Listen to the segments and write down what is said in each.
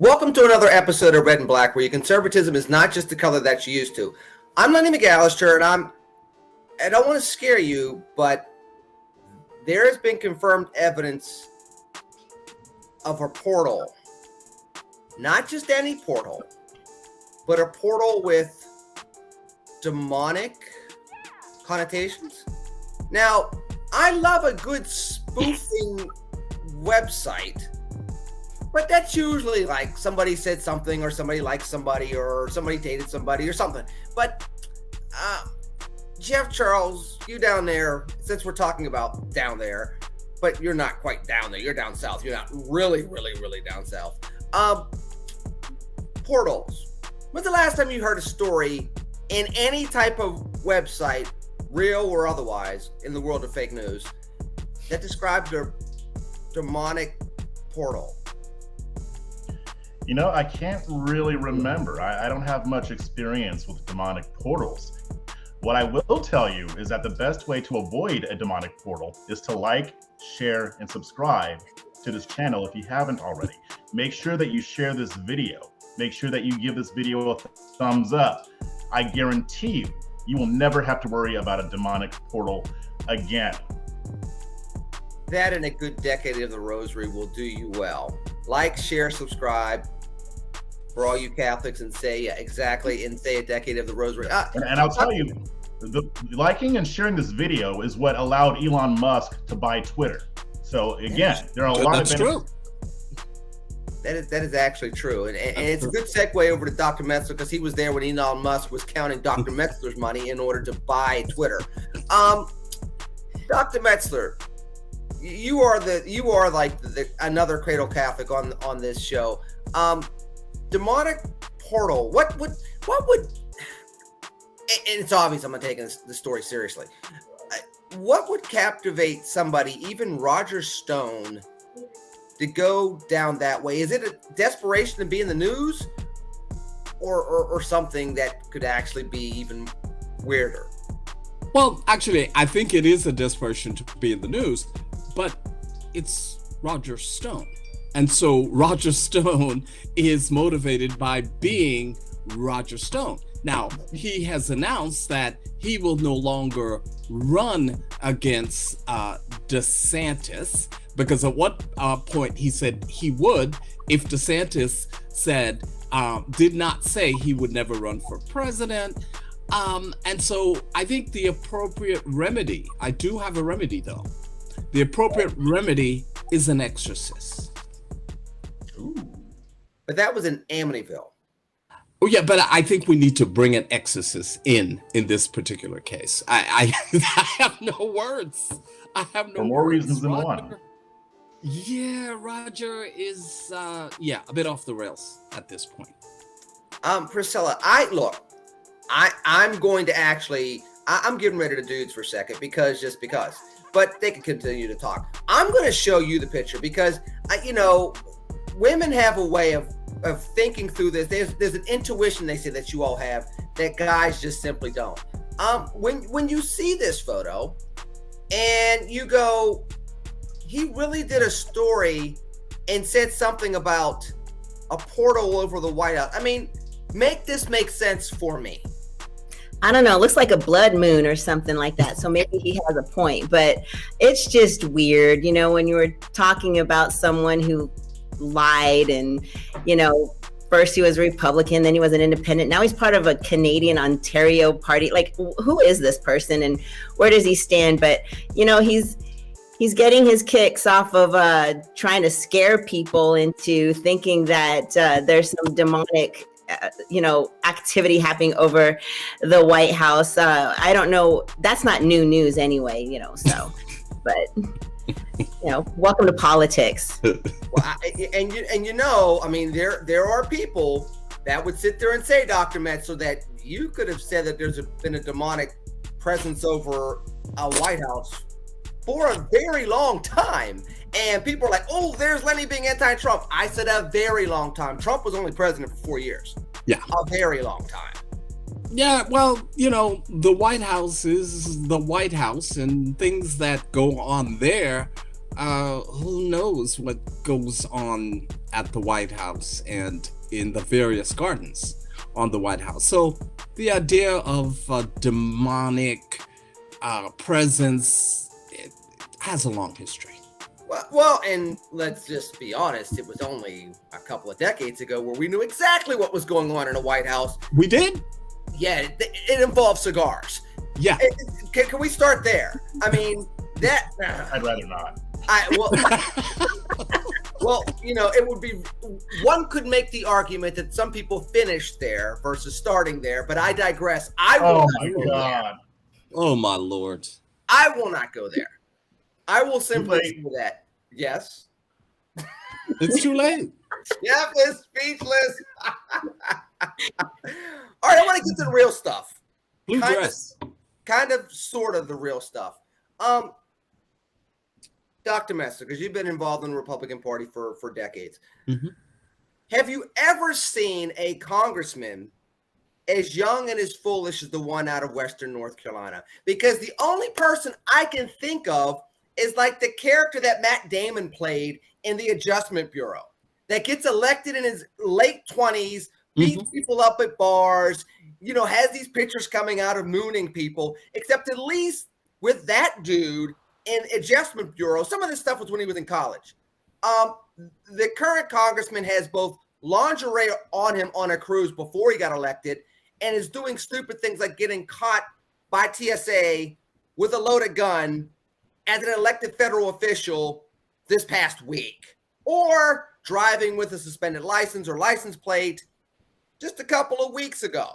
Welcome to another episode of Red and Black, where your conservatism is not just the color that you used to. I'm Lenny McAllister, and I don't want to scare you, but there has been confirmed evidence of a portal. Not just any portal, but a portal with demonic connotations. Now, I love a good spoofing website, but that's usually like somebody said something, or somebody liked somebody, or somebody dated somebody, or something. But Jeff Charles, you down there, since we're talking about down there, but you're not quite down there, you're down south. You're not really down south. Portals. When's the last time you heard a story in any type of website, real or otherwise, in the world of fake news, that described a demonic portal? You know, I can't really remember. I don't have much experience with demonic portals. What I will tell you is that the best way to avoid a demonic portal is to like, share, and subscribe to this channel if you haven't already. Make sure that you share this video. Make sure that you give this video a thumbs up. I guarantee you, you will never have to worry about a demonic portal again. That and a good decade of the rosary will do you well. Like, share, subscribe for all you Catholics, and say exactly, and say a decade of the rosary. And I'll tell you, the liking and sharing this video is what allowed Elon Musk to buy Twitter. So again, there are a lot of benefits. True. That is actually true. And it's a good segue over to Dr. Metzler, because he was there when Elon Musk was counting Dr. Metzler's money in order to buy Twitter. Dr. Metzler, you are like another cradle Catholic on this show. Demonic portal. What would? And it's obvious I'm not taking the story seriously. What would captivate somebody, even Roger Stone, to go down that way? Is it a desperation to be in the news, or something that could actually be even weirder? Well, actually, I think it is a desperation to be in the news, but it's Roger Stone. And so Roger Stone is motivated by being Roger Stone. Now, he has announced that he will no longer run against DeSantis, because at what point he said he would if DeSantis did not say he would never run for president. And so I think the appropriate remedy, I do have a remedy though. The appropriate remedy is an exorcist. Ooh. But that was in Amityville. Oh yeah, but I think we need to bring an exorcist in this particular case. I have no words. I have no For more words. reasons than one. Yeah, Roger is a bit off the rails at this point. Priscilla, I'm going to actually, I'm getting rid of the dudes for a second because, but they can continue to talk. I'm going to show you the picture because, women have a way of thinking through this. There's an intuition, they say, that you all have that guys just simply don't. When you see this photo and you go, he really did a story and said something about a portal over the White House. I mean, make this make sense for me. I don't know. It looks like a blood moon or something like that. So maybe he has a point, but it's just weird. When you were talking about someone who lied and, first he was a Republican, then he was an independent. Now he's part of a Canadian Ontario party. Like, who is this person and where does he stand? But, he's getting his kicks off of trying to scare people into thinking that there's some demonic activity happening over the White House. I don't know. That's not new news anyway, so, but welcome to politics. Well, I mean, there are people that would sit there and say, Dr. Metzler, that you could have said that there's been a demonic presence over a White House for a very long time. And people are like, oh, there's Lenny being anti-Trump. I said a very long time. Trump was only president for 4 years. Yeah. A very long time. Yeah, well, the White House is the White House, and things that go on there who knows what goes on at the White House and in the various gardens on the White House. So the idea of a demonic presence, it has a long history. Well, and let's just be honest, it was only a couple of decades ago where we knew exactly what was going on in the White House. We did? Yeah, it involved cigars. Yeah. Can we start there? I mean, that... I'd rather not. Well, you know, it would be... One could make the argument that some people finished there versus starting there, but I digress. Oh, my God. Oh, my Lord. I will not go there. I will simply say that. Yes. It's too late. Jeff is speechless. All right, I want to get to the real stuff. Blue dress. Kind of, sort of the real stuff. Dr. Messer, because you've been involved in the Republican Party for decades. Mm-hmm. Have you ever seen a congressman as young and as foolish as the one out of Western North Carolina? Because the only person I can think of is like the character that Matt Damon played in the Adjustment Bureau that gets elected in his late 20s, beats people up at bars, you know, has these pictures coming out of mooning people, except at least with that dude in Adjustment Bureau, some of this stuff was when he was in college. The current congressman has both lingerie on him on a cruise before he got elected and is doing stupid things like getting caught by TSA with a loaded gun as an elected federal official this past week, or driving with a suspended license or license plate just a couple of weeks ago.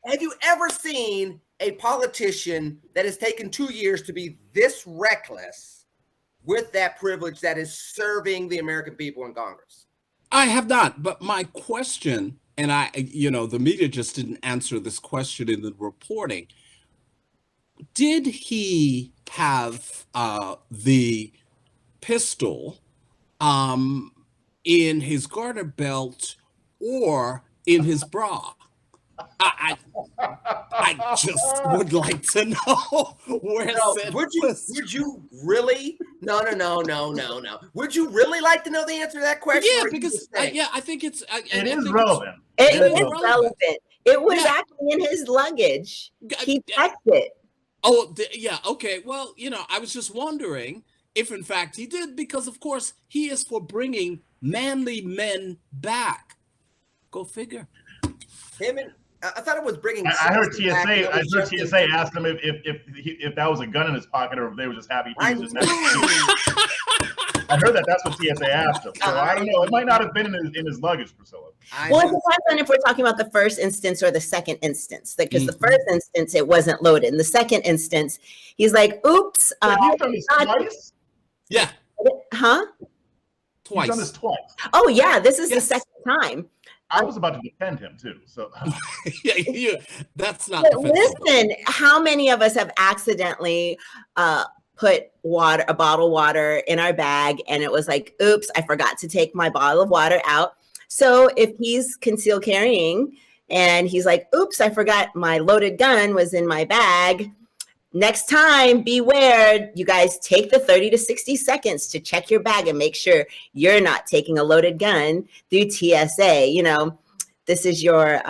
Have you ever seen a politician that has taken 2 years to be this reckless with that privilege that is serving the American people in Congress? I have not, but my question, and the media just didn't answer this question in the reporting. Did he have the pistol in his garter belt or in his bra? I just would like to know where. Would you really? No. Would you really like to know the answer to that question? Yeah, because I think it's. It is relevant. It is relevant. It was actually in his luggage. He packed it. Oh, okay. Well, I was just wondering if, in fact, he did, because, of course, he is for bringing manly men back. Go figure. I thought it was bringing. I heard TSA asked him if that was a gun in his pocket or if they were just happy he was just happy. I heard that's what TSA asked him. So I don't know. It might not have been in his luggage, Priscilla. Well, it depends on if we're talking about the first instance or the second instance. Because the first instance, it wasn't loaded. In the second instance, he's like, "Oops." You've done this twice? Yeah. Huh? Twice. You've done this twice. Oh yeah, this is the second time. I was about to defend him too. So yeah, that's not. But listen, how many of us have accidentally put a bottle of water in our bag, and it was like, oops, I forgot to take my bottle of water out. So if he's concealed carrying and he's like, oops, I forgot my loaded gun was in my bag. Next time, beware, you guys, take the 30 to 60 seconds to check your bag and make sure you're not taking a loaded gun through TSA. This is your,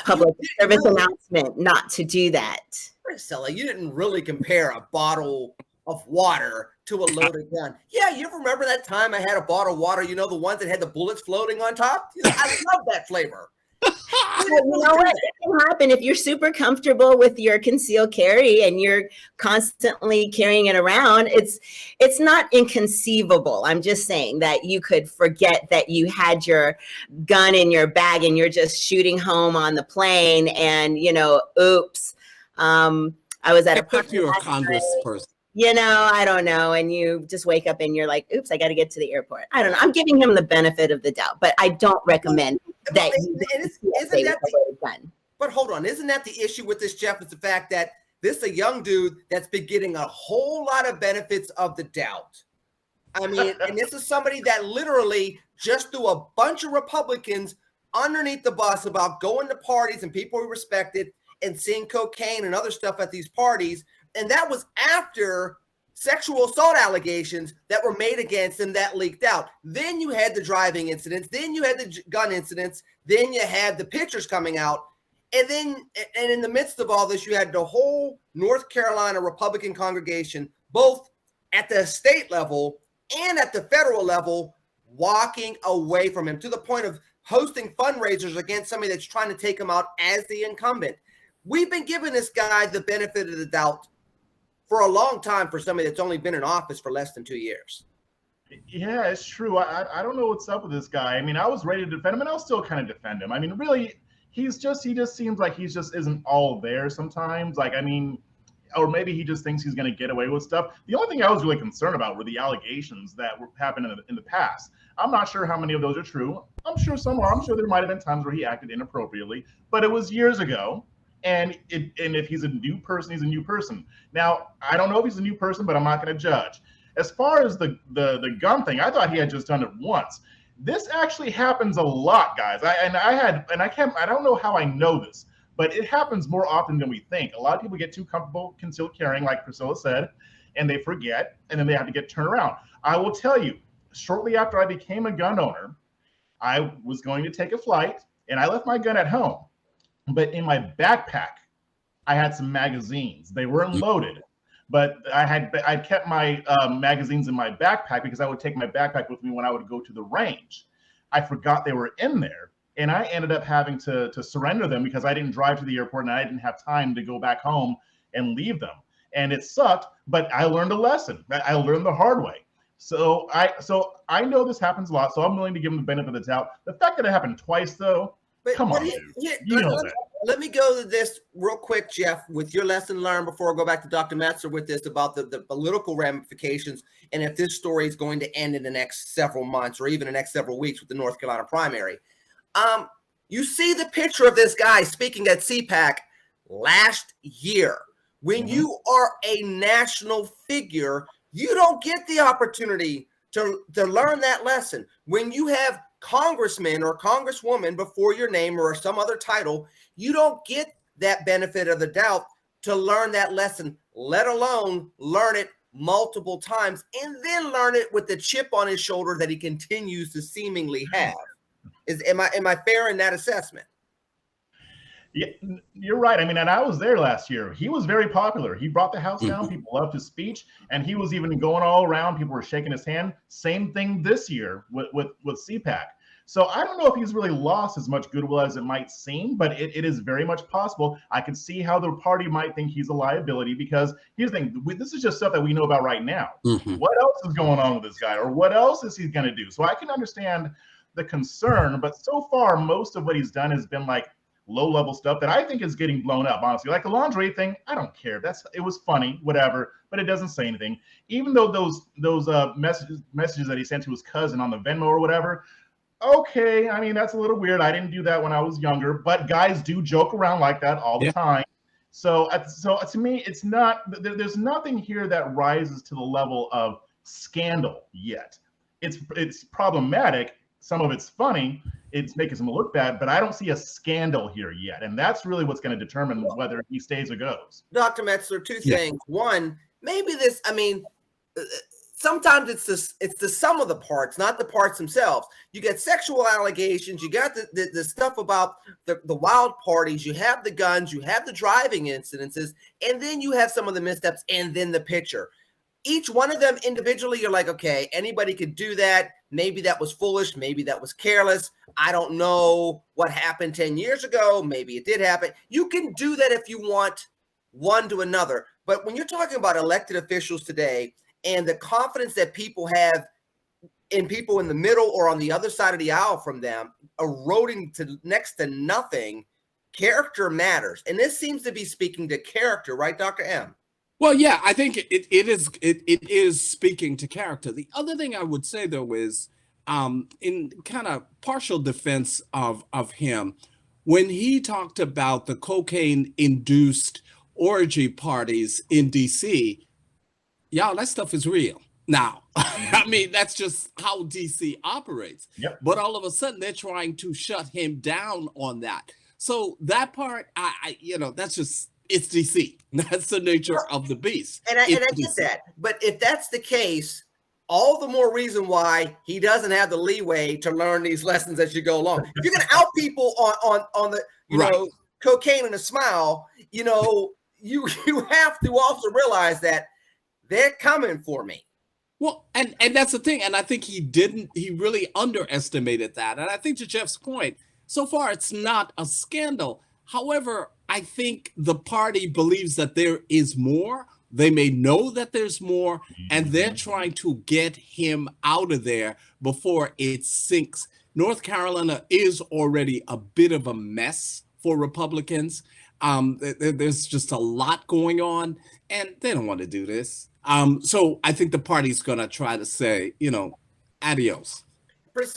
public service announcement not to do that. Priscilla, you didn't really compare a bottle of water to a loaded gun. Yeah, you ever remember that time I had a bottle of water, the ones that had the bullets floating on top? I love that flavor. You know what? It can happen if you're super comfortable with your concealed carry and you're constantly carrying it around. It's not inconceivable. I'm just saying that you could forget that you had your gun in your bag and you're just shooting home on the plane and, oops. I was at a party. If you're a congressperson. I don't know. And you just wake up and you're like, oops, I got to get to the airport. I don't know. I'm giving him the benefit of the doubt, but I don't recommend that. But hold on. Isn't that the issue with this, Jeff? Is the fact that this is a young dude that's been getting a whole lot of benefits of the doubt. I mean, and this is somebody that literally just threw a bunch of Republicans underneath the bus about going to parties and people he respected and seeing cocaine and other stuff at these parties. And that was after sexual assault allegations that were made against him that leaked out. Then you had the driving incidents. Then you had the gun incidents. Then you had the pictures coming out. And in the midst of all this, you had the whole North Carolina Republican congregation, both at the state level and at the federal level, walking away from him to the point of hosting fundraisers against somebody that's trying to take him out as the incumbent. We've been giving this guy the benefit of the doubt for a long time for somebody that's only been in office for less than 2 years. Yeah, it's true. I don't know what's up with this guy. I mean, I was ready to defend him, and I'll still kind of defend him. I mean, really, he just seems like he just isn't all there sometimes. Like, I mean, or maybe he just thinks he's going to get away with stuff. The only thing I was really concerned about were the allegations that were happening in the past. I'm not sure how many of those are true. I'm sure some are. I'm sure there might have been times where he acted inappropriately, but it was years ago. And if he's a new person, he's a new person. Now, I don't know if he's a new person, but I'm not going to judge. As far as the gun thing, I thought he had just done it once. This actually happens a lot, guys. I don't know how I know this, but it happens more often than we think. A lot of people get too comfortable concealed carrying, like Priscilla said, and they forget, and then they have to get turned around. I will tell you, shortly after I became a gun owner, I was going to take a flight, and I left my gun at home. But in my backpack, I had some magazines. They weren't loaded, but I kept my magazines in my backpack because I would take my backpack with me when I would go to the range. I forgot they were in there, and I ended up having to surrender them because I didn't drive to the airport and I didn't have time to go back home and leave them. And it sucked, but I learned a lesson. I learned the hard way. So I know this happens a lot, so I'm willing to give him the benefit of the doubt. The fact that it happened twice, though, come on, dude. You know that. Let me go to this real quick, Jeff, with your lesson learned before I go back to Dr. Metzler with this about the political ramifications and if this story is going to end in the next several months or even the next several weeks with the North Carolina primary. You see the picture of this guy speaking at CPAC last year. When you are a national figure, you don't get the opportunity to learn that lesson. When you have congressman or congresswoman before your name or some other title, you don't get that benefit of the doubt to learn that lesson, let alone learn it multiple times and then learn it with the chip on his shoulder that he continues to seemingly have. Am I fair in that assessment? Yeah, you're right. I mean, and I was there last year. He was very popular. He brought the house down. People loved his speech, and he was even going all around. People were shaking his hand. Same thing this year with CPAC. So I don't know if he's really lost as much goodwill as it might seem, but it is very much possible. I can see how the party might think he's a liability because here's the thing. This is just stuff that we know about right now. What else is going on with this guy, or what else is he going to do? So I can understand the concern, but so far, most of what he's done has been like low-level stuff that I think is getting blown up, honestly. Like the lingerie thing, I don't care. It was funny, whatever, but it doesn't say anything. Even though those messages that he sent to his cousin on the Venmo or whatever, okay, I mean, that's a little weird. I didn't do that when I was younger, but guys do joke around like that all the time. So to me, it's not, there's nothing here that rises to the level of scandal yet. It's problematic. Some of it's funny. It's making him look bad, but I don't see a scandal here yet. And that's really what's going to determine whether he stays or goes. Dr. Metzler, two things. One, maybe this, I mean, sometimes it's the sum of the parts, not the parts themselves. You get sexual allegations, you got the stuff about the wild parties, you have the guns, you have the driving incidences, and then you have some of the missteps, and then the picture. Each one of them individually, you're like, okay, anybody could do that. Maybe that was foolish. Maybe that was careless. I don't know what happened 10 years ago. Maybe it did happen. You can do that if you want one to another. But when you're talking about elected officials today and the confidence that people have in people in the middle or on the other side of the aisle from them eroding to next to nothing, character matters. And this seems to be speaking to character, right, Dr. M? Well, yeah, I think it is speaking to character. The other thing I would say, though, is in kind of partial defense of him, when he talked about the cocaine-induced orgy parties in D.C., y'all, that stuff is real. Now, I mean, that's just how D.C. operates. Yep. But all of a sudden, they're trying to shut him down on that. So that part, that's just it's DC. That's the nature of the beast. And I get that. But if that's the case, all the more reason why he doesn't have the leeway to learn these lessons as you go along. If you're going to out people on the, you know, cocaine and a smile, you know, you have to also realize that they're coming for me. Well, and that's the thing. And I think he really underestimated that. And I think to Jeff's point, so far it's not a scandal. However, I think the party believes that there is more. They may know that there's more, and they're trying to get him out of there before it sinks. North Carolina is already a bit of a mess for Republicans. There's just a lot going on, and they don't want to do this. So I think the party's going to try to say, you know, adios.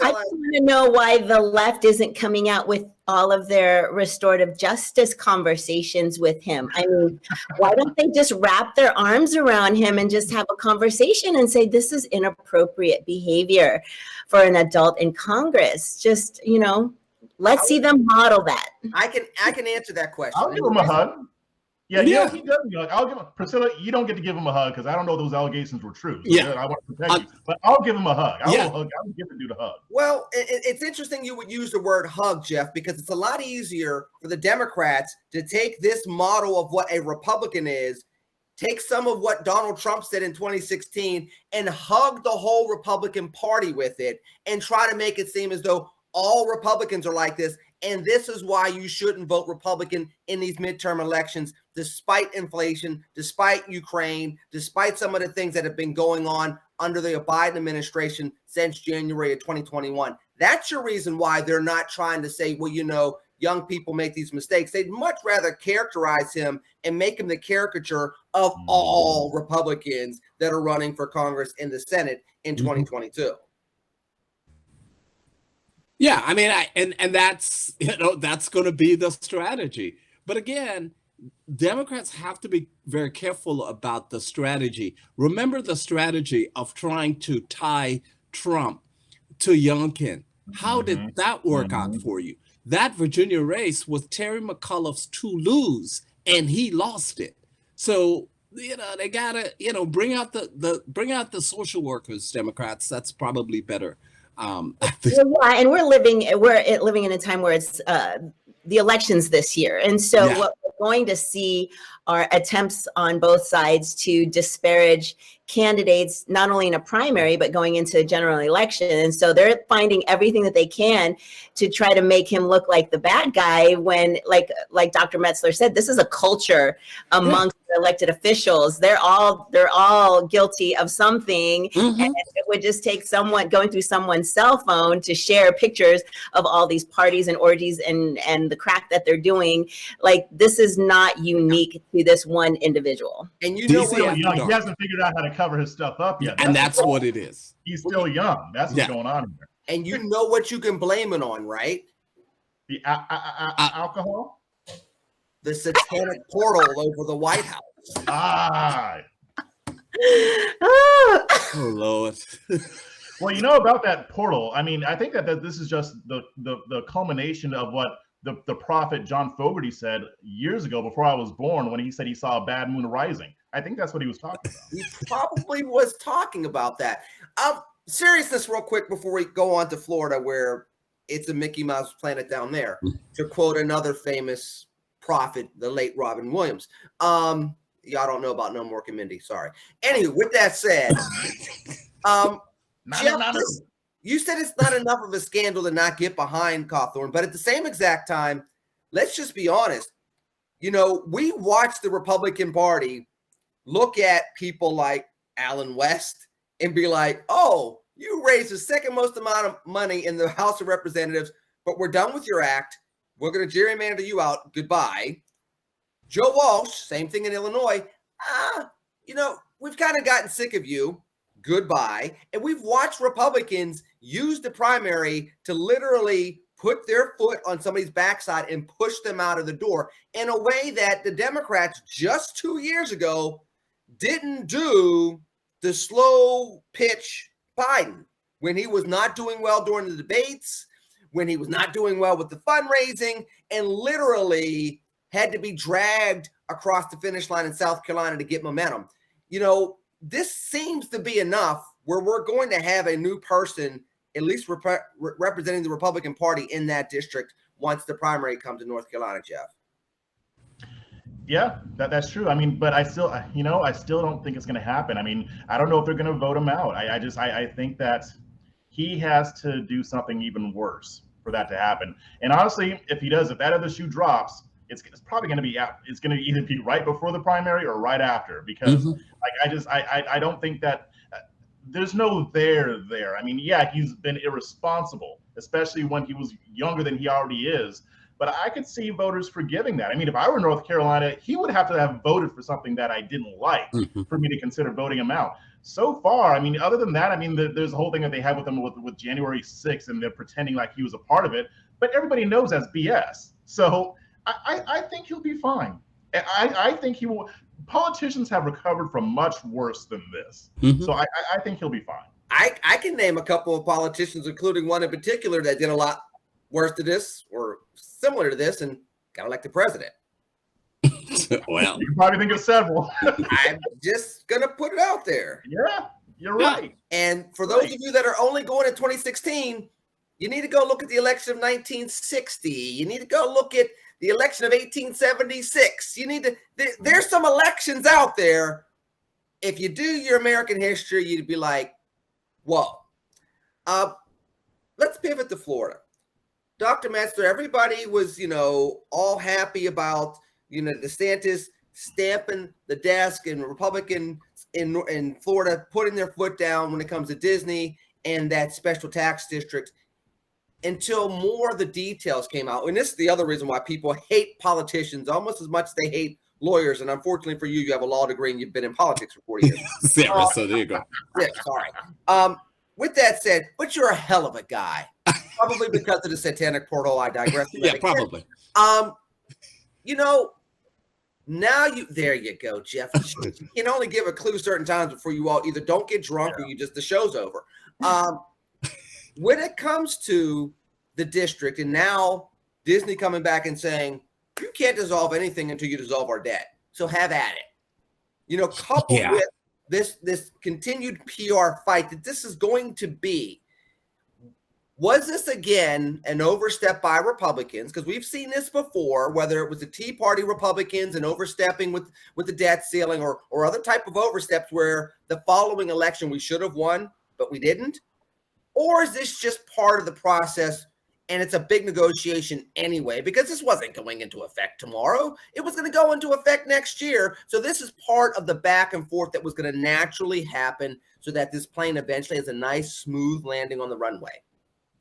I want to know why the left isn't coming out with all of their restorative justice conversations with him. I mean, why don't they just wrap their arms around him and just have a conversation and say, this is inappropriate behavior for an adult in Congress? Just, you know, let's see them model that. I can answer that question. I'll give him a hug. Yeah, he does. I'll give him, Priscilla, you don't get to give him a hug because I don't know those allegations were true. So I want to protect you. But I'll give him a hug. I'll give the dude a hug. Well, it's interesting you would use the word hug, Jeff, because it's a lot easier for the Democrats to take this model of what a Republican is, take some of what Donald Trump said in 2016 and hug the whole Republican Party with it and try to make it seem as though all Republicans are like this. And this is why you shouldn't vote Republican in these midterm elections, despite inflation, despite Ukraine, despite some of the things that have been going on under the Biden administration since January of 2021. That's your reason why they're not trying to say, well, you know, young people make these mistakes. They'd much rather characterize him and make him the caricature of all Republicans that are running for Congress in the Senate in 2022. Yeah, I mean, and that's, you know, that's going to be the strategy. But again, Democrats have to be very careful about the strategy. Remember the strategy of trying to tie Trump to Youngkin. How did that work out for you? That Virginia race was Terry McAuliffe's to lose, and he lost it. So, you know, they gotta, you know, bring out the social workers, Democrats. That's probably better. And we're living in a time where it's the elections this year, and so what we're going to see are attempts on both sides to disparage candidates, not only in a primary, but going into a general election. And so they're finding everything that they can to try to make him look like the bad guy when, like Dr. Metzler said, this is a culture amongst the elected officials. They're all guilty of something. And it would just take someone going through someone's cell phone to share pictures of all these parties and orgies and the crack that they're doing. Like, this is not unique to this one individual. And you know what? He hasn't figured out how to cover his stuff up yet. And that's what it is. He's still young. That's what's going on here. And you know what you can blame it on, right? The alcohol? The satanic portal over the White House. Oh, Lord. Well, you know about that portal. I mean, I think that this is just the culmination of what the prophet John Fogerty said years ago before I was born, when he said he saw a bad moon rising. I think that's what he was talking about. He probably was talking about that. Seriousness, real quick, before we go on to Florida, where it's a Mickey Mouse planet down there, to quote another famous prophet, the late Robin Williams. Y'all don't know about No More Mindy. Sorry. Anyway, with that said, Jeff, you said it's not enough of a scandal to not get behind Cawthorn, but at the same exact time, let's just be honest. You know, we watch the Republican Party look at people like Alan West and be like, oh, you raised the second most amount of money in the House of Representatives, but we're done with your act. We're going to gerrymander you out. Goodbye. Joe Walsh, same thing in Illinois. You know, we've kind of gotten sick of you. Goodbye. And we've watched Republicans use the primary to literally put their foot on somebody's backside and push them out of the door in a way that the Democrats just 2 years ago didn't do the slow pitch Biden when he was not doing well during the debates, when he was not doing well with the fundraising, and literally had to be dragged across the finish line in South Carolina to get momentum. You know, this seems to be enough where we're going to have a new person, at least representing the Republican Party in that district once the primary comes to North Carolina, Jeff. Yeah, that's true. I mean, but I still don't think it's going to happen. I mean, I don't know if they're going to vote him out. I think that he has to do something even worse for that to happen. And honestly, if that other shoe drops, it's probably going to be out. It's going to either be right before the primary or right after, because I don't think that there's no there. I mean, yeah, he's been irresponsible, especially when he was younger than he already is. But I could see voters forgiving that. I mean, if I were North Carolina, he would have to have voted for something that I didn't like for me to consider voting him out. So far, I mean, other than that, I mean, there's a whole thing that they have with him with January 6th, and they're pretending like he was a part of it. But everybody knows that's BS. So I think he'll be fine. I think he will. Politicians have recovered from much worse than this. So I think he'll be fine. I can name a couple of politicians, including one in particular that did a lot worse to this or similar to this and got elected president. Well, you can probably think of several. I'm just going to put it out there. Yeah, you're right. And for those of you that are only going in 2016, you need to go look at the election of 1960. You need to go look at the election of 1876. You need to, there's some elections out there. If you do your American history, you'd be like, whoa. Let's pivot to Florida. Dr. Metzler, everybody was, all happy about, DeSantis stamping the desk and Republican in Florida putting their foot down when it comes to Disney and that special tax district until more of the details came out. And this is the other reason why people hate politicians almost as much as they hate lawyers. And unfortunately for you, you have a law degree and you've been in politics for 40 years. Sarah, so there you go. Yeah, sorry. With that said, but you're a hell of a guy. Probably because of the satanic portal. I digress. Yeah, probably. Now there you go, Jeff. You can only give a clue certain times before you all either don't get drunk or the show's over. When it comes to the district and now Disney coming back and saying, you can't dissolve anything until you dissolve our debt. So have at it. Coupled with this continued PR fight that this is going to be. Was this again an overstep by Republicans? Because we've seen this before, whether it was the Tea Party Republicans and overstepping with the debt ceiling or other type of oversteps where the following election we should have won, but we didn't? Or is this just part of the process and it's a big negotiation anyway? Because this wasn't going into effect tomorrow. It was going to go into effect next year. So this is part of the back and forth that was going to naturally happen so that this plane eventually has a nice, smooth landing on the runway.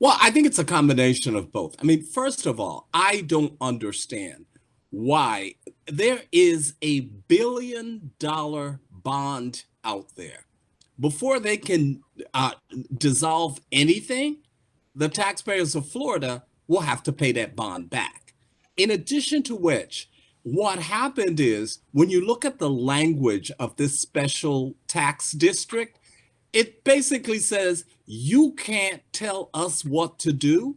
Well, I think it's a combination of both. I mean, first of all, I don't understand why there is $1 billion bond out there. Before they can dissolve anything, the taxpayers of Florida will have to pay that bond back. In addition to which, what happened is when you look at the language of this special tax district, it basically says you can't tell us what to do.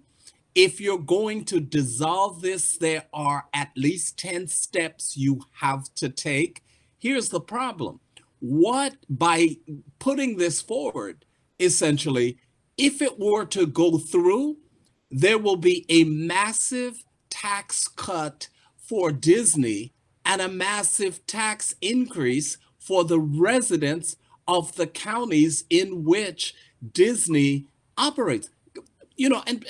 If you're going to dissolve this, there are at least 10 steps you have to take. Here's the problem. By putting this forward, essentially, if it were to go through, there will be a massive tax cut for Disney and a massive tax increase for the residents of the counties in which Disney operates. And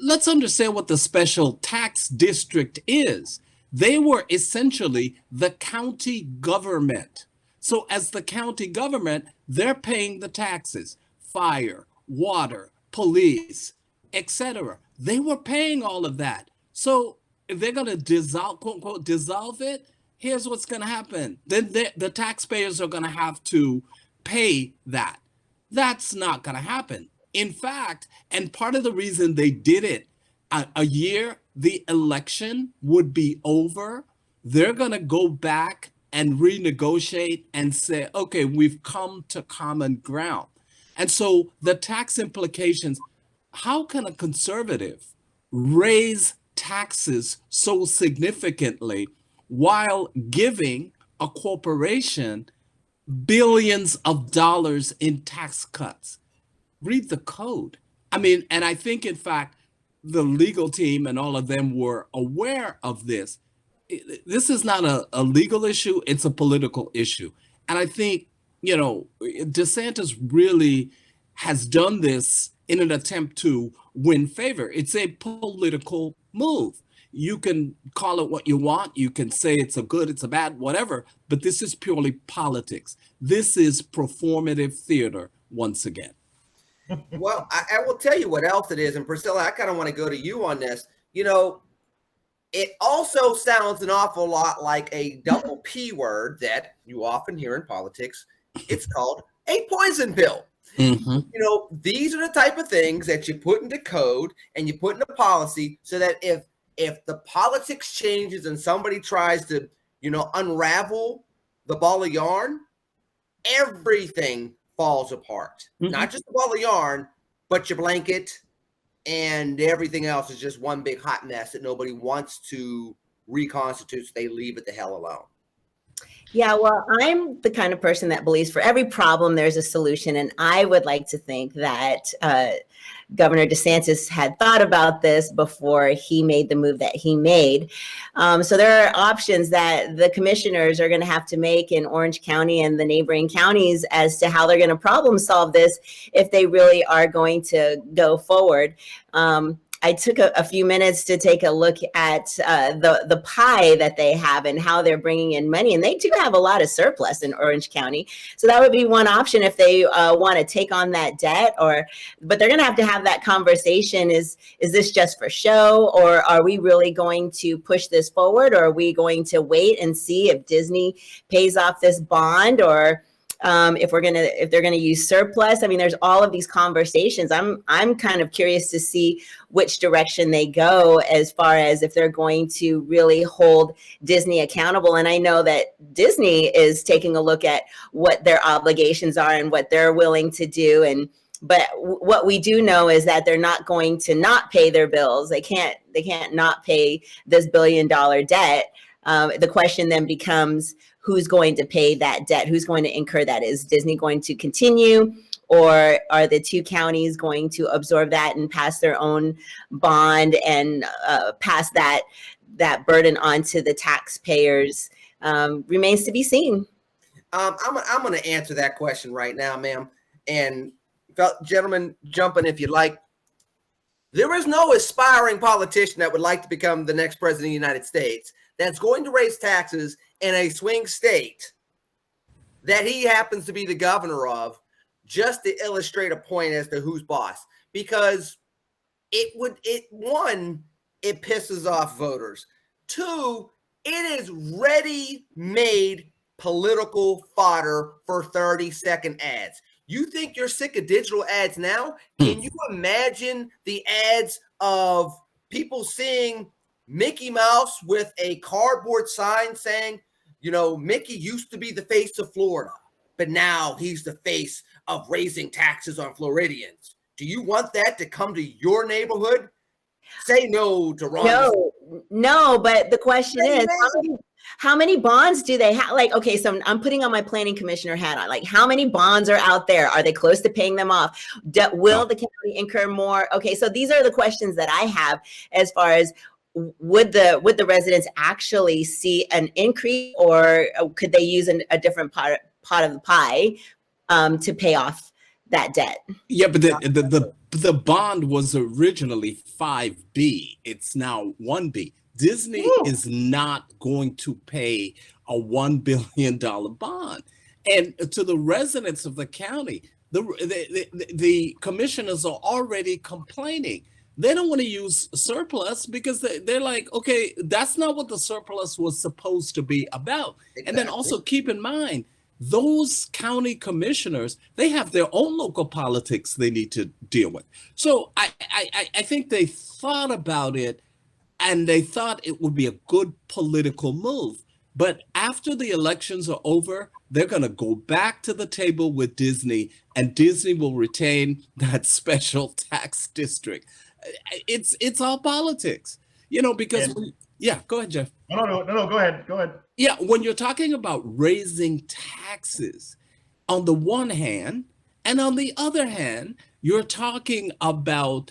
let's understand what the special tax district is. They were essentially the county government. So as the county government, they're paying the taxes, fire, water, police, etc. They were paying all of that. So if they're going to dissolve, quote unquote, dissolve it, here's what's going to happen. Then the taxpayers are going to have to pay that. That's not going to happen. In fact, and part of the reason they did it, a year the election would be over, they're going to go back and renegotiate and say, okay, we've come to common ground. And so the tax implications, how can a conservative raise taxes so significantly while giving a corporation billions of dollars in tax cuts. Read the code. I mean, and I think, in fact, the legal team and all of them were aware of this. This is not a legal issue, it's a political issue. And I think, DeSantis really has done this in an attempt to win favor. It's a political move. You can call it what you want. You can say it's a good, it's a bad, whatever, but this is purely politics. This is performative theater once again. Well, I will tell you what else it is. And Priscilla, I kind of want to go to you on this. It also sounds an awful lot like a double P word that you often hear in politics. It's called a poison pill. Mm-hmm. These are the type of things that you put into code and you put into policy so that if the politics changes and somebody tries to, unravel the ball of yarn, everything falls apart. Mm-hmm. Not just the ball of yarn, but your blanket and everything else is just one big hot mess that nobody wants to reconstitute, so they leave it the hell alone. Yeah, well, I'm the kind of person that believes for every problem, there's a solution. And I would like to think that Governor DeSantis had thought about this before he made the move that he made. So there are options that the commissioners are going to have to make in Orange County and the neighboring counties as to how they're going to problem solve this if they really are going to go forward. I took a few minutes to take a look at the pie that they have and how they're bringing in money. And they do have a lot of surplus in Orange County. So that would be one option if they want to take on that debt. But they're going to have that conversation. Is this just for show? Or are we really going to push this forward? Or are we going to wait and see if Disney pays off this bond? Or if they're gonna use surplus? I mean, there's all of these conversations. I'm kind of curious to see which direction they go as far as if they're going to really hold Disney accountable. And I know that Disney is taking a look at what their obligations are and what they're willing to do. But what we do know is that they're not going to not pay their bills. They can't not pay this $1 billion debt. The question then becomes, who's going to pay that debt? Who's going to incur that? Is Disney going to continue, or are the two counties going to absorb that and pass their own bond and pass that burden on to the taxpayers? Remains to be seen. I'm going to answer that question right now, ma'am. And gentlemen, jump in if you like. There is no aspiring politician that would like to become the next president of the United States that's going to raise taxes in a swing state that he happens to be the governor of, just to illustrate a point as to who's boss. Because it pisses off voters. Two, it is ready-made political fodder for 30-second ads. You think you're sick of digital ads now? Can you imagine the ads of people seeing Mickey Mouse with a cardboard sign saying, Mickey used to be the face of Florida, but now he's the face of raising taxes on Floridians. Do you want that to come to your neighborhood? Say no to Ron. No, but the question is, how many bonds do they have? Okay, so I'm putting on my planning commissioner hat on. How many bonds are out there? Are they close to paying them off? Will the county incur more? Okay, so these are the questions that I have as far as, would the residents actually see an increase, or could they use a different pot of the pie to pay off that debt? Yeah, but the bond was originally 5B. It's now 1B. Disney is not going to pay a $1 billion bond. And to the residents of the county, the commissioners are already complaining. They don't want to use surplus because they're like, okay, that's not what the surplus was supposed to be about. Exactly. And then also keep in mind, those county commissioners, they have their own local politics they need to deal with. So I think they thought about it, and they thought it would be a good political move. But after the elections are over, they're going to go back to the table with Disney, and Disney will retain that special tax district. It's all politics, because Yeah, go ahead, Jeff. No, go ahead. Yeah, when you're talking about raising taxes on the one hand, and on the other hand, you're talking about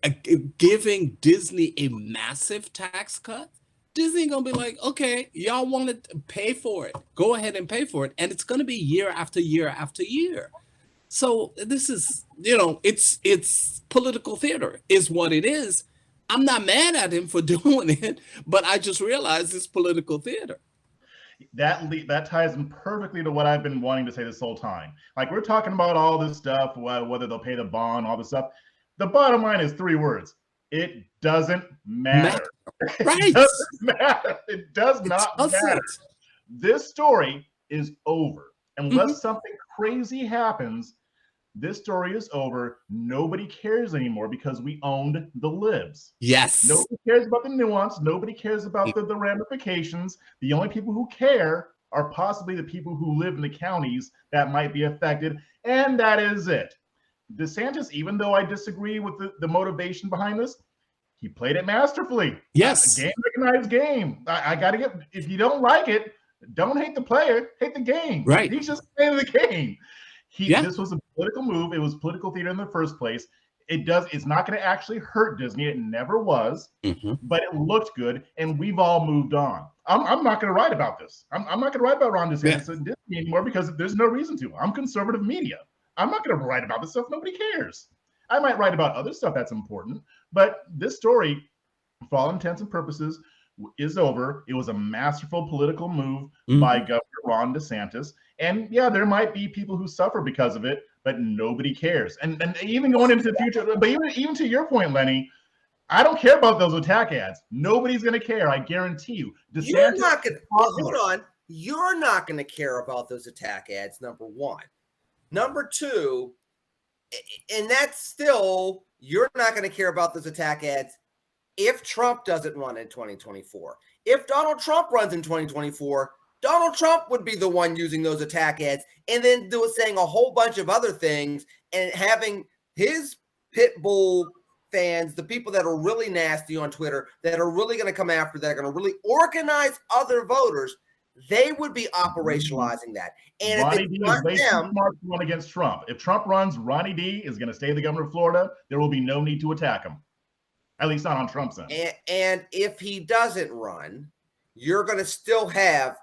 uh, giving Disney a massive tax cut. Disney gonna be like, okay, y'all want to pay for it, go ahead and pay for it, and it's gonna be year after year after year. So this is, it's political theater is what it is. I'm not mad at him for doing it, but I just realized it's political theater. That ties in perfectly to what I've been wanting to say this whole time. Like, we're talking about all this stuff, whether they'll pay the bond, all this stuff. The bottom line is 3 words: it doesn't matter. Right. It doesn't matter. It does not matter. This story is over. Unless something crazy happens, this story is over. Nobody cares anymore because we owned the libs. Yes. Nobody cares about the nuance. Nobody cares about the ramifications. The only people who care are possibly the people who live in the counties that might be affected. And that is it. DeSantis, even though I disagree with the motivation behind this, he played it masterfully. Yes. Game recognized game. I got to if you don't like it, don't hate the player, hate the game. Right. He's just playing the game. This was a political move. It was political theater in the first place. It's not going to actually hurt Disney. It never was, but it looked good, and we've all moved on. I'm not going to write about this. I'm not going to write about Ron DeSantis and Disney anymore because there's no reason to. I'm conservative media. I'm not going to write about this stuff. Nobody cares. I might write about other stuff that's important, but this story, for all intents and purposes, is over. It was a masterful political move by Governor Ron DeSantis. And yeah, there might be people who suffer because of it, but nobody cares. And even going into the future, but even to your point, Lenny, I don't care about those attack ads. Nobody's going to care. I guarantee you. DeSantis, you're not going to hold on. You're not going to care about those attack ads. Number one. Number two, and that's still, you're not going to care about those attack ads if Trump doesn't run in 2024. If Donald Trump runs in 2024, Donald Trump would be the one using those attack ads and then saying a whole bunch of other things and having his pit bull fans, the people that are really nasty on Twitter, that are really going to come after, that are going to really organize other voters, they would be operationalizing that. And Ronnie if D it's is way too smart to run against Trump. If Trump runs, Ronnie D is going to stay the governor of Florida. There will be no need to attack him. At least not on Trump's end. And if he doesn't run, you're going to still have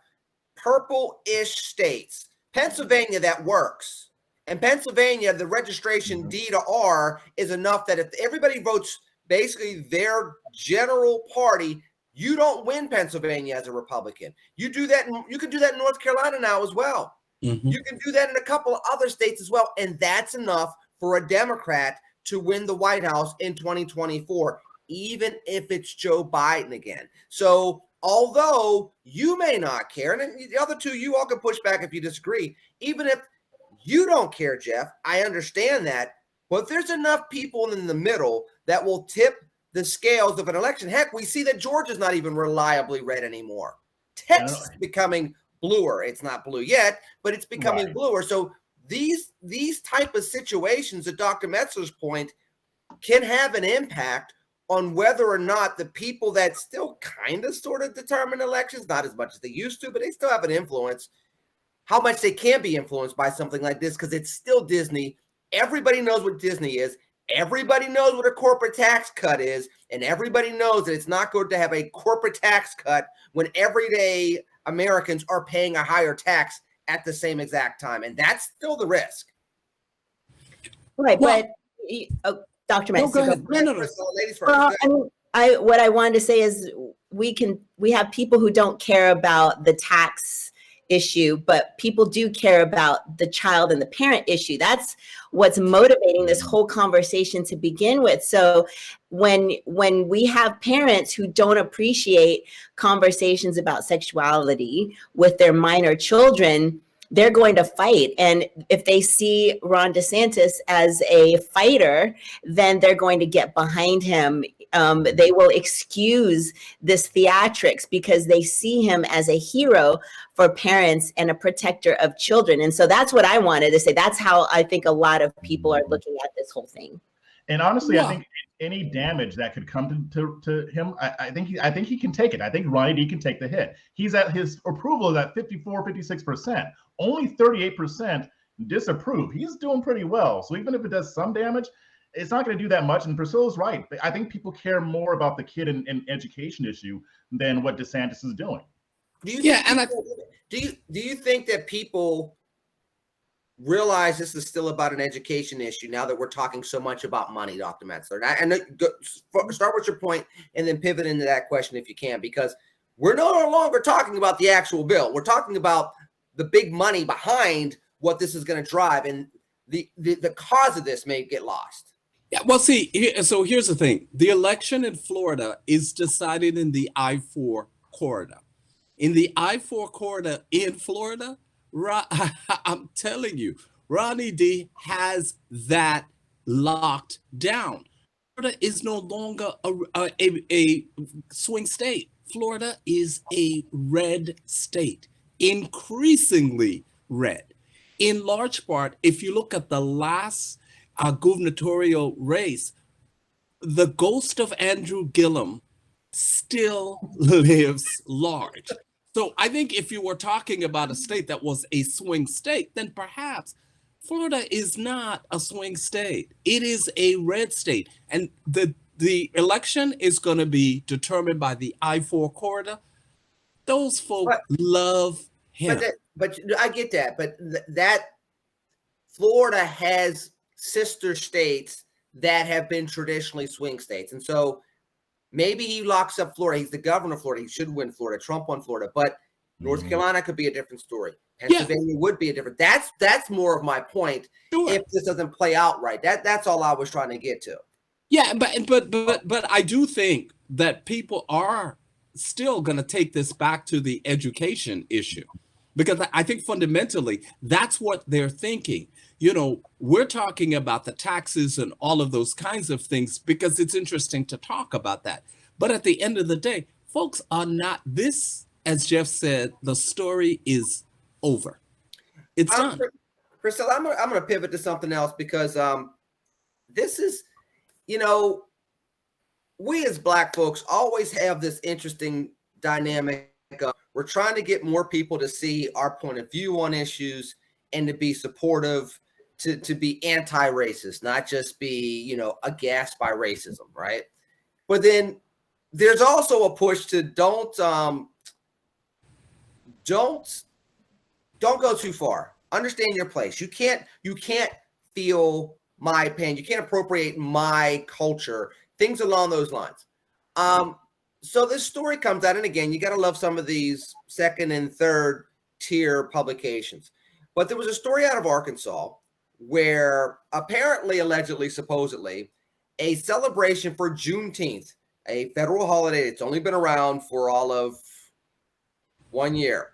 purple-ish states. Pennsylvania, that works. And Pennsylvania, the registration D to R is enough that if everybody votes basically their general party, you don't win Pennsylvania as a Republican. You do that. You can do that in North Carolina now as well. You can do that in a couple of other states as well. And that's enough for a Democrat to win the White House in 2024, even if it's Joe Biden again. So although you may not care, and the other two, you all can push back if you disagree, even if you don't care, Jeff, I understand that. But there's enough people in the middle that will tip the scales of an election. Heck, we see that Georgia's not even reliably red anymore. Texas is becoming bluer. It's not blue yet, but it's becoming bluer. So these type of situations, to Dr. Metzler's point, can have an impact on whether or not the people that still kind of sort of determine elections, not as much as they used to, but they still have an influence, how much they can be influenced by something like this, because it's still Disney. Everybody knows what Disney is. Everybody knows what a corporate tax cut is, and everybody knows that it's not good to have a corporate tax cut when everyday Americans are paying a higher tax at the same exact time, and that's still the risk. Right, well, but Dr. Metzler, ladies first. What I wanted to say is we have people who don't care about the tax issue, but people do care about the child and the parent issue. That's what's motivating this whole conversation to begin with. So when we have parents who don't appreciate conversations about sexuality with their minor children, they're going to fight. And if they see Ron DeSantis as a fighter, then they're going to get behind him. They will excuse this theatrics because they see him as a hero for parents and a protector of children. And so that's what I wanted to say. That's how I think a lot of people are looking at this whole thing. And honestly, I Well, think any damage that could come to him, I think he can take it. I think Ronnie D can take the hit. He's at his approval is at 54, 56%. Only 38% disapprove. He's doing pretty well. So even if it does some damage, it's not going to do that much. And Priscilla's right. I think people care more about the kid and education issue than what DeSantis is doing. Do you think that people realize this is still about an education issue now that we're talking so much about money, Dr. Metzler? And start with your point and then pivot into that question if you can, because we're no longer talking about the actual bill. We're talking about the big money behind what this is going to drive, and the cause of this may get lost. yeah, well, see, so here's the thing. The election in Florida is decided in the I-4 corridor. In the I-4 corridor in Florida, I'm telling you, Ronnie D has that locked down. Florida is no longer a swing state. Florida is a red state, increasingly red. In large part, if you look at the last gubernatorial race, the ghost of Andrew Gillum still lives large. So I think if you were talking about a state that was a swing state, then perhaps Florida is not a swing state. It is a red state. And the election is going to be determined by the I-4 corridor. Those folks love him. But I get that. But that Florida has sister states that have been traditionally swing states. And so maybe he locks up Florida. He's the governor of Florida. He should win Florida. Trump won Florida. But North Carolina could be a different story. Pennsylvania would be a different. That's more of my point. Sure. If this doesn't play out right, that's all I was trying to get to. Yeah, but I do think that people are still going to take this back to the education issue, because I think fundamentally that's what they're thinking. You know, we're talking about the taxes and all of those kinds of things because it's interesting to talk about that. But at the end of the day, folks are not this, as Jeff said, the story is over. It's done. Priscilla, I'm going to pivot to something else because this is, you know, we as Black folks always have this interesting dynamic. We're trying to get more people to see our point of view on issues and to be supportive, to be anti-racist, not just be, you know, aghast by racism, right? But then there's also a push to don't go too far. Understand your place. You can't feel my pain. You can't appropriate my culture. Things along those lines. So this story comes out, and again, you got to love some of these second and third tier publications. But there was a story out of Arkansas where apparently, allegedly, supposedly, a celebration for Juneteenth, a federal holiday that's only been around for all of 1 year,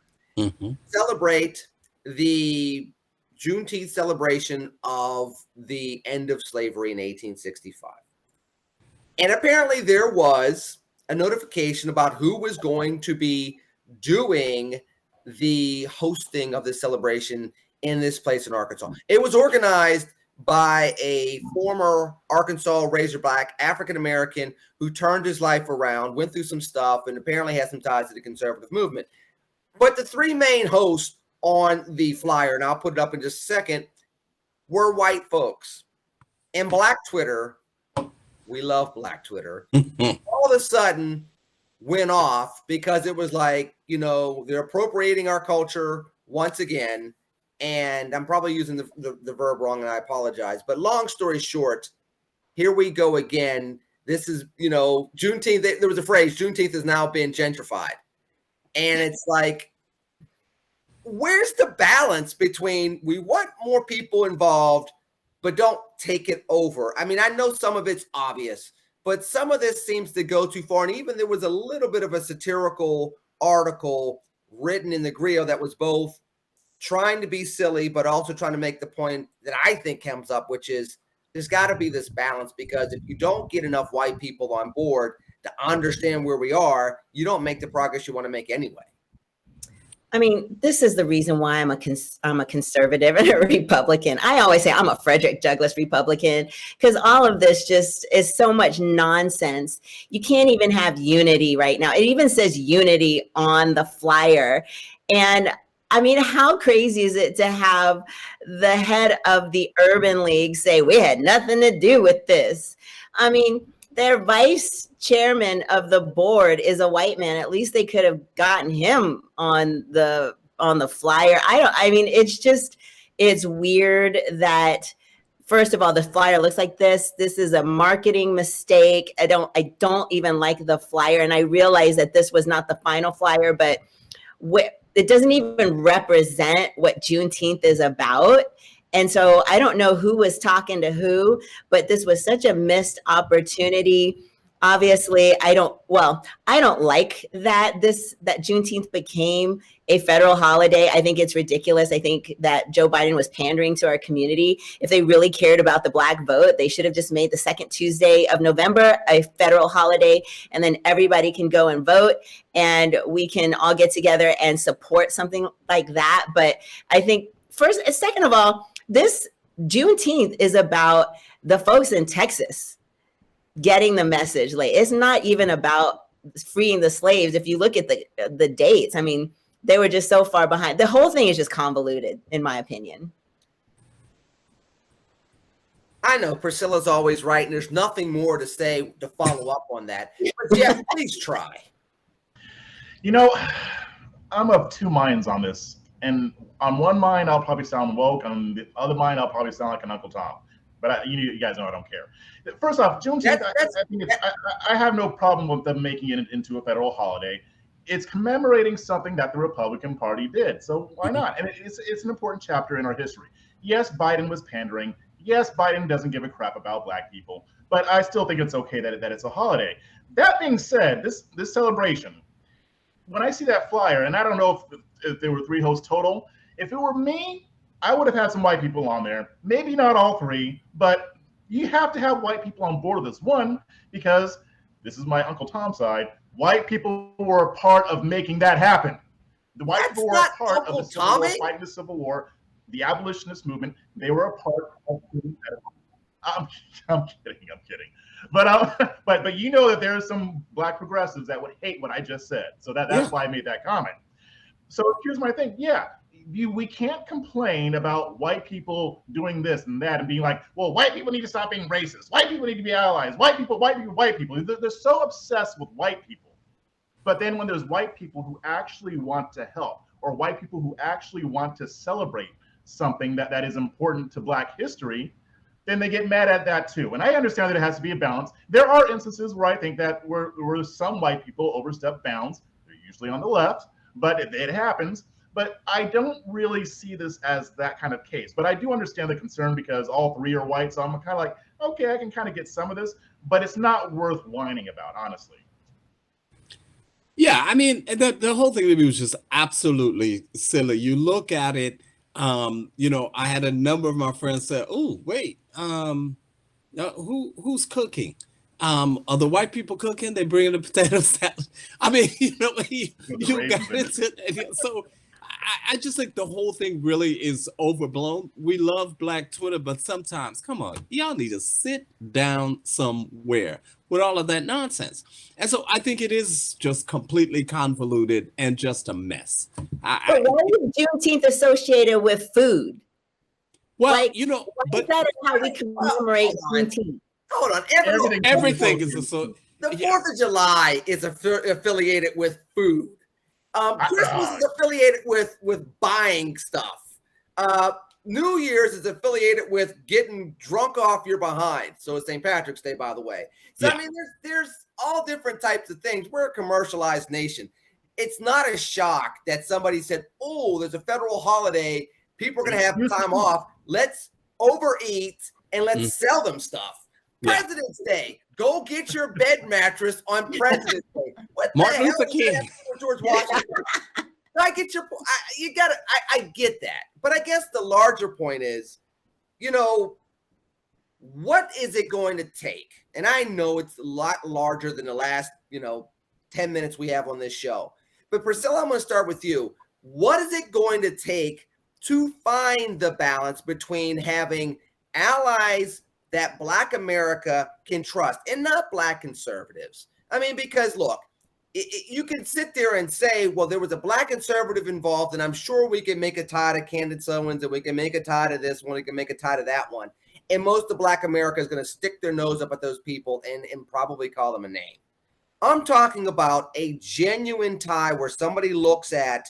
celebrate the Juneteenth celebration of the end of slavery in 1865. And apparently there was a notification about who was going to be doing the hosting of this celebration in this place in Arkansas. It was organized by a former Arkansas Razorback African-American who turned his life around, went through some stuff, and apparently has some ties to the conservative movement. But the three main hosts on the flyer, and I'll put it up in just a second, were white folks. And Black Twitter, we love Black Twitter, all of a sudden went off because it was like, you know, they're appropriating our culture once again. And I'm probably using the verb wrong, and I apologize. But long story short, here we go again. This is, you know, Juneteenth. There was a phrase, Juneteenth has now been gentrified. And it's like, where's the balance between we want more people involved, but don't take it over? I mean, I know some of it's obvious, but some of this seems to go too far. And even there was a little bit of a satirical article written in the Griot that was both trying to be silly, but also trying to make the point that I think comes up, which is there's got to be this balance, because if you don't get enough white people on board to understand where we are, you don't make the progress you want to make anyway. I mean, this is the reason why I'm a conservative and a Republican. I always say I'm a Frederick Douglass Republican because all of this just is so much nonsense. You can't even have unity right now. It even says unity on the flyer. And I mean, how crazy is it to have the head of the Urban League say, we had nothing to do with this? I mean, their vice chairman of the board is a white man. At least they could have gotten him on the flyer. I mean, it's weird that, first of all, the flyer looks like this. This is a marketing mistake. I don't even like the flyer. And I realize that this was not the final flyer, but it doesn't even represent what Juneteenth is about. And so I don't know who was talking to who, but this was such a missed opportunity. Obviously, I don't like that Juneteenth became a federal holiday. I think it's ridiculous. I think that Joe Biden was pandering to our community. If they really cared about the Black vote, they should have just made the second Tuesday of November a federal holiday, and then everybody can go and vote, and we can all get together and support something like that. But I think second of all, this Juneteenth is about the folks in Texas getting the message. Like, it's not even about freeing the slaves. If you look at the dates, I mean, they were just so far behind. The whole thing is just convoluted, in my opinion. I know Priscilla's always right, and there's nothing more to say to follow up on that. But Jeff, please try. You know, I'm of two minds on this. And on one mind, I'll probably sound woke. On the other mind, I'll probably sound like an Uncle Tom. But you guys know I don't care. First off, Juneteenth, I have no problem with them making it into a federal holiday. It's commemorating something that the Republican Party did. So why not? And it's an important chapter in our history. Yes, Biden was pandering. Yes, Biden doesn't give a crap about Black people. But I still think it's okay that it's a holiday. That being said, this celebration, when I see that flyer, and I don't know if there were 3 hosts total, if it were me, I would have had some white people on there. Maybe not all 3, but you have to have white people on board with this. One, because this is my Uncle Tom side, white people were a part of making that happen. The white people were a part of the Civil War, fighting the Civil War, the abolitionist movement. They were a part of that. I'm kidding. But you know that there are some Black progressives that would hate what I just said. So that's why I made that comment. So here's my thing. Yeah, we can't complain about white people doing this and that and being like, well, white people need to stop being racist. White people need to be allies. White people. They're so obsessed with white people. But then when there's white people who actually want to help, or white people who actually want to celebrate something that is important to Black history, then they get mad at that too. And I understand that it has to be a balance. There are instances where I think that where some white people overstep bounds. They're usually on the left, but it happens. But I don't really see this as that kind of case. But I do understand the concern because all 3 are white. So I'm kind of like, okay, I can kind of get some of this, but it's not worth whining about, honestly. Yeah, I mean, the whole thing to me was just absolutely silly. You look at it, I had a number of my friends say, oh, wait, who's cooking? Are the white people cooking? They bring in the potato salad. I mean, you got it. So I just think the whole thing really is overblown. We love Black Twitter, but sometimes, come on, y'all need to sit down somewhere with all of that nonsense. And so I think it is just completely convoluted and just a mess. But why is Juneteenth associated with food? Well, but that is how we commemorate Juneteenth. Hold on, everything is the 4th of July is affiliated with food. Christmas is affiliated with buying stuff. New Year's is affiliated with getting drunk off your behind. So it's St. Patrick's Day, by the way. So I mean, there's all different types of things. We're a commercialized nation. It's not a shock that somebody said, "Oh, there's a federal holiday. People are going to have time off. Let's overeat and let's sell them stuff." President's Day. Go get your bed mattress on President's Day. What Martin the Luther hell King. George Washington. I get your. I get that, but I guess the larger point is, what is it going to take? And I know it's a lot larger than the last, 10 minutes we have on this show. But Priscilla, I'm going to start with you. What is it going to take to find the balance between having allies that Black America can trust and not Black conservatives? I mean, because look, you can sit there and say, well, there was a Black conservative involved, and I'm sure we can make a tie to Candace Owens, and we can make a tie to this one, we can make a tie to that one. And most of Black America is going to stick their nose up at those people and probably call them a name. I'm talking about a genuine tie where somebody looks at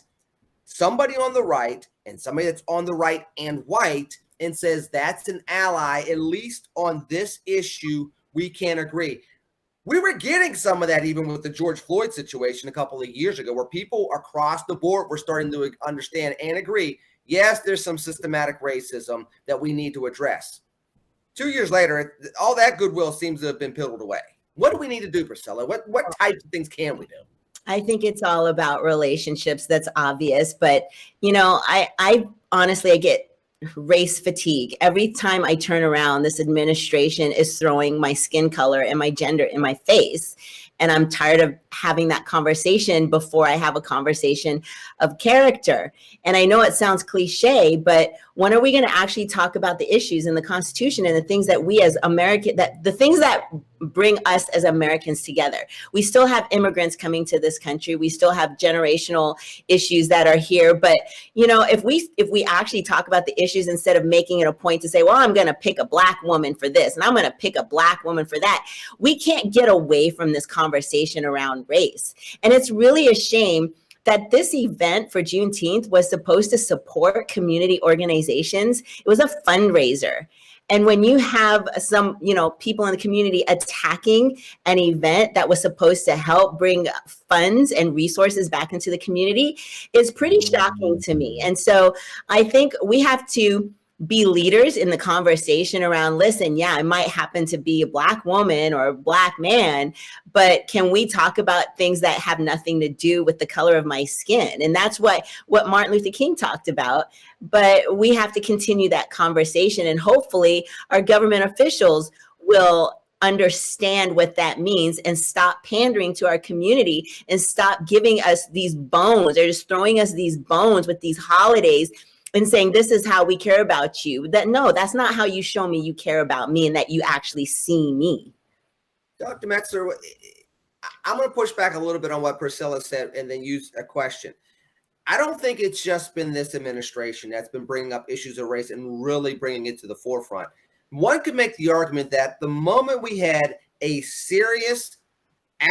somebody on the right and somebody that's on the right and white and says that's an ally, at least on this issue, we can agree. We were getting some of that even with the George Floyd situation a couple of years ago, where people across the board were starting to understand and agree, yes, there's some systematic racism that we need to address. 2 years later, all that goodwill seems to have been peeled away. What do we need to do, Priscilla? What types of things can we do? I think it's all about relationships. That's obvious. But, you know, I honestly, I get race fatigue. Every time I turn around, this administration is throwing my skin color and my gender in my face. And I'm tired of having that conversation before I have a conversation of character. And I know it sounds cliche, but when are we going to actually talk about the issues in the Constitution and the things that we as American, that the things that bring us as Americans together? We still have immigrants coming to this country. We still have generational issues that are here. But, you know, if we actually talk about the issues instead of making it a point to say, well, I'm going to pick a Black woman for this and I'm going to pick a Black woman for that, we can't get away from this conversation around race. And it's really a shame that this event for Juneteenth was supposed to support community organizations. It was a fundraiser. And when you have some, you know, people in the community attacking an event that was supposed to help bring funds and resources back into the community, is pretty shocking to me. And so I think we have to be leaders in the conversation around, listen, yeah, I might happen to be a Black woman or a Black man, but can we talk about things that have nothing to do with the color of my skin? And that's what Martin Luther King talked about. But we have to continue that conversation, and hopefully our government officials will understand what that means and stop pandering to our community and stop giving us these bones. They're just throwing us these bones with these holidays and saying, this is how we care about you. No, that's not how you show me you care about me and that you actually see me. Dr. Metzler, I'm going to push back a little bit on what Priscilla said and then use a question. I don't think it's just been this administration that's been bringing up issues of race and really bringing it to the forefront. One could make the argument that the moment we had a serious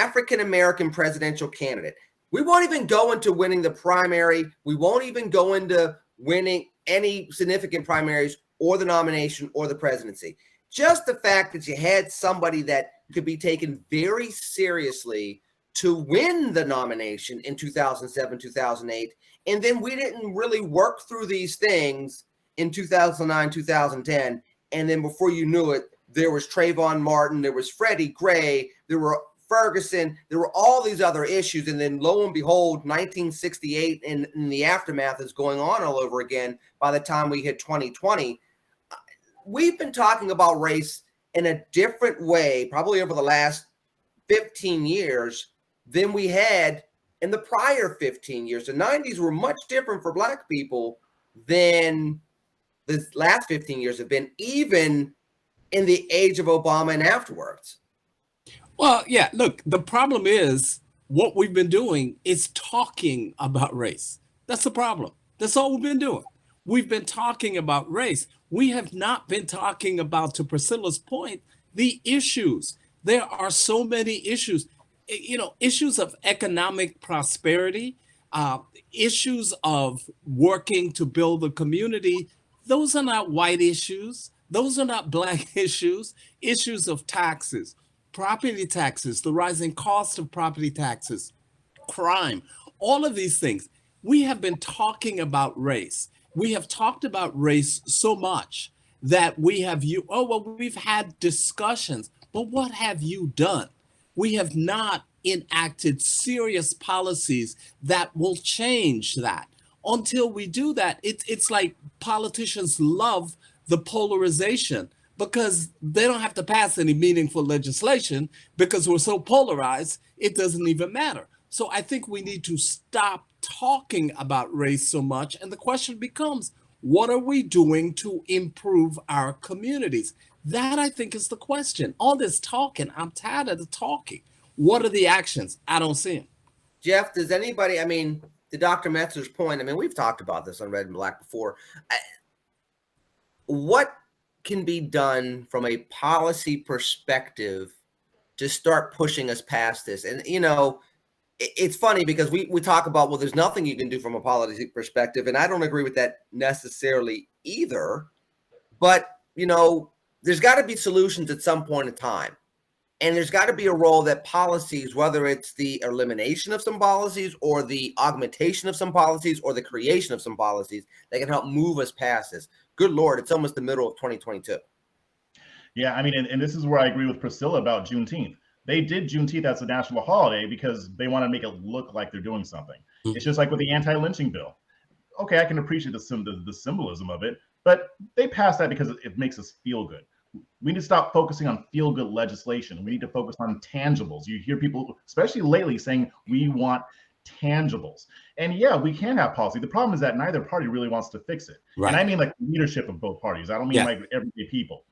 African-American presidential candidate, we won't even go into winning the primary. We won't even go into winning any significant primaries or the nomination or the presidency. Just the fact that you had somebody that could be taken very seriously to win the nomination in 2007, 2008, and then we didn't really work through these things in 2009, 2010, and then before you knew it, there was Trayvon Martin, there was Freddie Gray, there were Ferguson, there were all these other issues, and then lo and behold, 1968 and the aftermath is going on all over again by the time we hit 2020. We've been talking about race in a different way, probably over the last 15 years than we had in the prior 15 years. The 90s were much different for Black people than the last 15 years have been, even in the age of Obama and afterwards. Well, yeah, look, the problem is what we've been doing is talking about race. That's the problem. That's all we've been doing. We've been talking about race. We have not been talking about, to Priscilla's point, the issues. There are so many issues, you know, issues of economic prosperity, issues of working to build a community. Those are not white issues. Those are not Black issues. Issues of taxes, property taxes, the rising cost of property taxes, crime, all of these things. We have been talking about race. We have talked about race so much that we've had discussions, but what have you done? We have not enacted serious policies that will change that. Until we do that, it's like politicians love the polarization because they don't have to pass any meaningful legislation because we're so polarized, it doesn't even matter. So I think we need to stop talking about race so much. And the question becomes, what are we doing to improve our communities? That, I think, is the question. All this talking, I'm tired of the talking. What are the actions? I don't see them. Jeff, does anybody, I mean, to Dr. Metzler's point, I mean, we've talked about this on Red and Black before. What can be done from a policy perspective to start pushing us past this? And, you know, it's funny because we talk about, well, there's nothing you can do from a policy perspective. And I don't agree with that necessarily either. But, you know, there's got to be solutions at some point in time. And there's got to be a role that policies, whether it's the elimination of some policies or the augmentation of some policies or the creation of some policies that can help move us past this. Good Lord, it's almost the middle of 2022. Yeah, I mean, and this is where I agree with Priscilla about Juneteenth. They did Juneteenth as a national holiday because they want to make it look like they're doing something. Mm-hmm. It's just like with the anti-lynching bill. Okay, I can appreciate the symbolism of it, but they passed that because it makes us feel good. We need to stop focusing on feel-good legislation. We need to focus on tangibles. You hear people, especially lately, saying we want tangibles. And yeah, we can have policy. The problem is that neither party really wants to fix it. Right. And I mean like leadership of both parties. I don't mean like everyday people.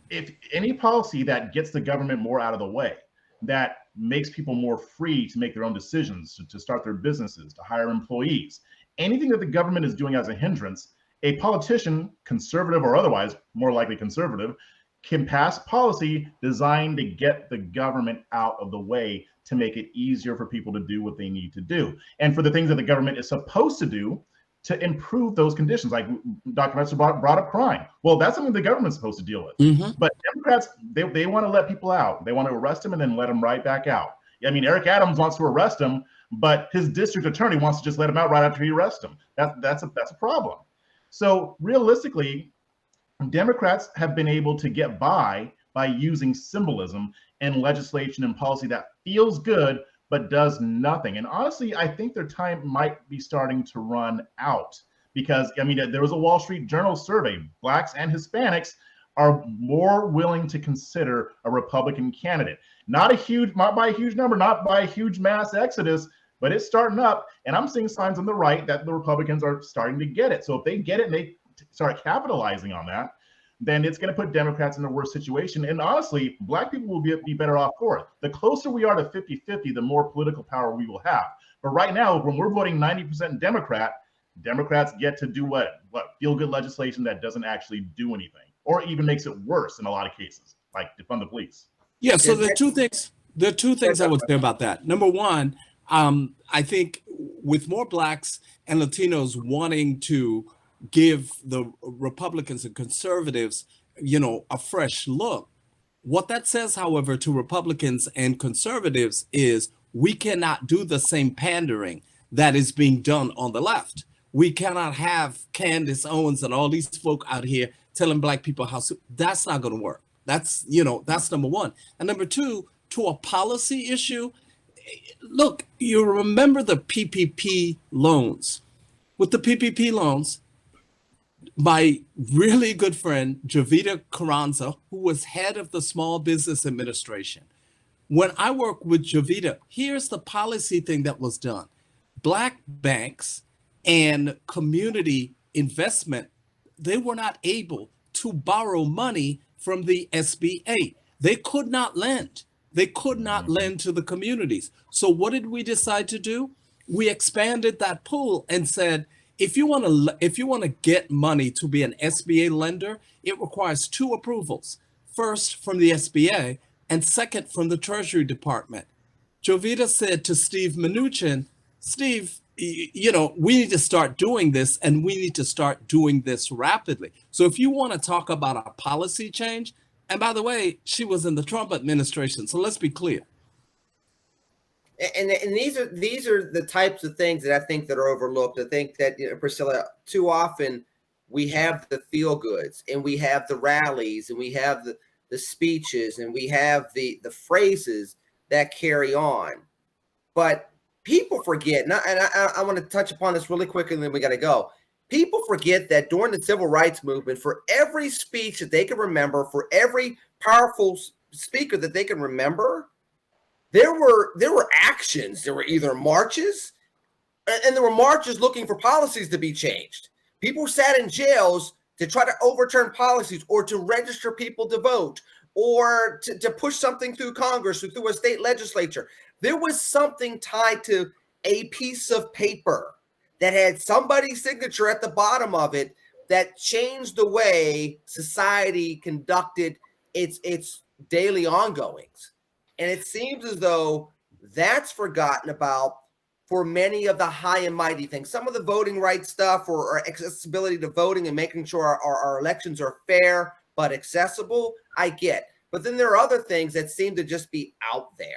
If any policy that gets the government more out of the way, that makes people more free to make their own decisions, to start their businesses, to hire employees, anything that the government is doing as a hindrance, a politician, conservative or otherwise, more likely conservative, can pass policy designed to get the government out of the way to make it easier for people to do what they need to do. And for the things that the government is supposed to do to improve those conditions, like Dr. Metzler brought up crime. Well, that's something the government's supposed to deal with. Mm-hmm. But Democrats, they want to let people out. They want to arrest them and then let them right back out. I mean, Eric Adams wants to arrest him, but his district attorney wants to just let him out right after he arrests him. That's a problem. So realistically, Democrats have been able to get by using symbolism and legislation and policy that feels good, but does nothing. And honestly, I think their time might be starting to run out because, I mean, there was a Wall Street Journal survey. Blacks and Hispanics are more willing to consider a Republican candidate. Not by a huge number, not by a huge mass exodus, but it's starting up. And I'm seeing signs on the right that the Republicans are starting to get it. So if they get it and they start capitalizing on that, then it's going to put Democrats in a worse situation. And honestly, Black people will be better off for it. The closer we are to 50-50, the more political power we will have. But right now, when we're voting 90% Democrat, Democrats get to do what feel-good legislation that doesn't actually do anything, or even makes it worse in a lot of cases, like defund the police. Yeah, so there are two things I would say about that. Number one, I think with more Blacks and Latinos wanting to give the Republicans and conservatives, a fresh look, what that says, however, to Republicans and conservatives is we cannot do the same pandering that is being done on the left. We cannot have Candace Owens and all these folk out here telling Black people that's not going to work. That's number one. And number two, to a policy issue, look, you remember the PPP loans. With the PPP loans, my really good friend, Jovita Carranza, who was head of the Small Business Administration, when I worked with Jovita, here's the policy thing that was done. Black banks and community investment, they were not able to borrow money from the SBA. They could not lend. They could not lend to the communities. So what did we decide to do? We expanded that pool and said, if you want to get money to be an SBA lender, it requires two approvals. First, from the SBA, and second, from the Treasury Department. Jovita said to Steve Mnuchin, Steve, we need to start doing this, and we need to start doing this rapidly. So if you want to talk about a policy change, and by the way, she was in the Trump administration, so let's be clear. And these are the types of things that I think that are overlooked. I think that, Priscilla, too often we have the feel goods and we have the rallies and we have the speeches and we have the phrases that carry on. But people forget, and I want to touch upon this really quickly and then we got to go. People forget that during the civil rights movement, for every speech that they can remember, for every powerful speaker that they can remember, there were actions. There were either marches And there were marches looking for policies to be changed. People sat in jails to try to overturn policies or to register people to vote or to push something through Congress or through a state legislature. There was something tied to a piece of paper that had somebody's signature at the bottom of it that changed the way society conducted its daily ongoings. And it seems as though that's forgotten about for many of the high and mighty things. Some of the voting rights stuff or accessibility to voting and making sure our elections are fair but accessible, I get. But then there are other things that seem to just be out there.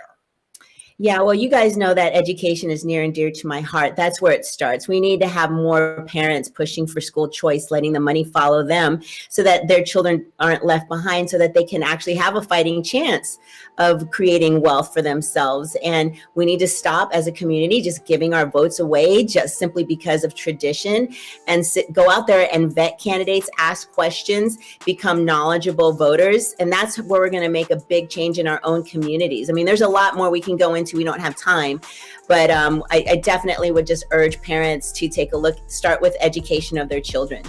Yeah, well, you guys know that education is near and dear to my heart. That's where it starts. We need to have more parents pushing for school choice, letting the money follow them so that their children aren't left behind, so that they can actually have a fighting chance of creating wealth for themselves. And we need to stop as a community just giving our votes away just simply because of tradition, and go out there and vet candidates, ask questions, become knowledgeable voters. And that's where we're going to make a big change in our own communities. I mean, there's a lot more we can go into. We don't have time, but I definitely would just urge parents to take a look, start with education of their children.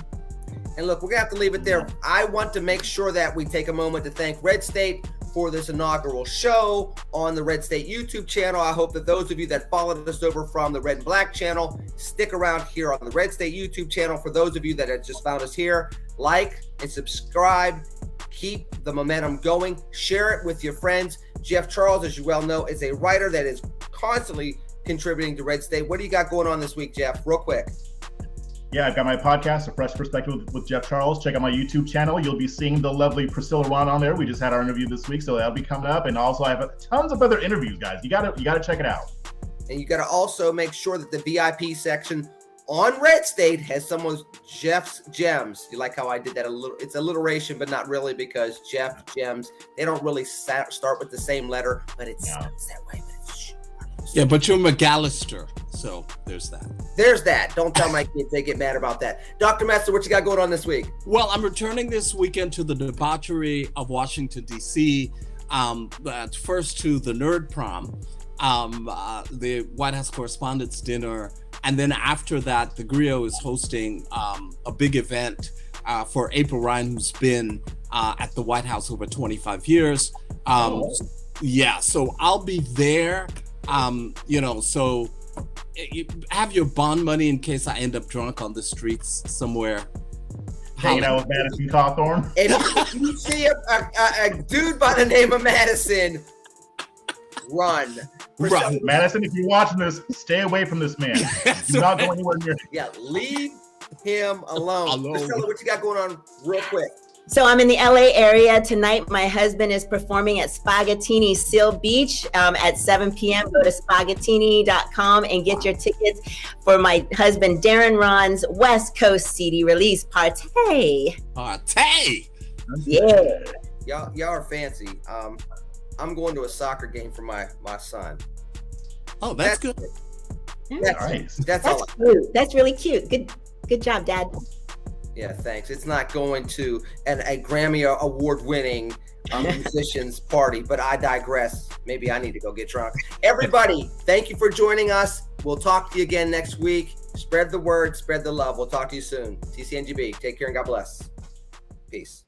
And look, we're gonna have to leave it there. I want to make sure that we take a moment to thank Red State for this inaugural show on the Red State YouTube channel. I hope that those of you that followed us over from the Red and Black channel stick around here on the Red State YouTube channel. For those of you that have just found us here, like and subscribe. Keep the momentum going. Share it with your friends. Jeff Charles, as you well know, is a writer that is constantly contributing to Red State. What do you got going on this week, Jeff? Real quick. Yeah, I've got my podcast, A Fresh Perspective with Jeff Charles. Check out my YouTube channel. You'll be seeing the lovely Priscilla Ron on there. We just had our interview this week, so that'll be coming up. And also, I have tons of other interviews, guys. You gotta check it out. And you gotta also make sure that the VIP section on Red State has some of Jeff's gems. You like how I did that a little? It's alliteration, but not really, because Jeff gems, they don't really start with the same letter, but it sounds that way. Yeah, but you're McAllister, so there's that. There's that. Don't tell my kids; they get mad about that. Dr. Metzler, what you got going on this week? Well, I'm returning this weekend to the debauchery of Washington, D.C. First to the Nerd Prom, the White House Correspondents' Dinner. And then after that, the Griot is hosting a big event for April Ryan, who's been at the White House over 25 years. Yeah, so I'll be there. So have your bond money in case I end up drunk on the streets somewhere. Hanging out with Madison Cawthorn. And if you see a dude by the name of Madison, run. Right. Madison, if you're watching this, stay away from this man. Do not go anywhere near him. Yeah, leave him alone. Priscilla, what you got going on real quick? So I'm in the LA area tonight. My husband is performing at Spaghettini Seal Beach at 7 p.m. Go to spaghettini.com and get your tickets for my husband Darren Ron's West Coast CD release party. Party! Yeah. Y'all are fancy. I'm going to a soccer game for my son. Oh, that's good. That's all. Cute. That's really cute. Good job, Dad. Yeah, thanks. It's not going to a Grammy award-winning musicians party, but I digress. Maybe I need to go get drunk. Everybody, thank you for joining us. We'll talk to you again next week. Spread the word, spread the love. We'll talk to you soon. TCNGB. Take care and God bless. Peace.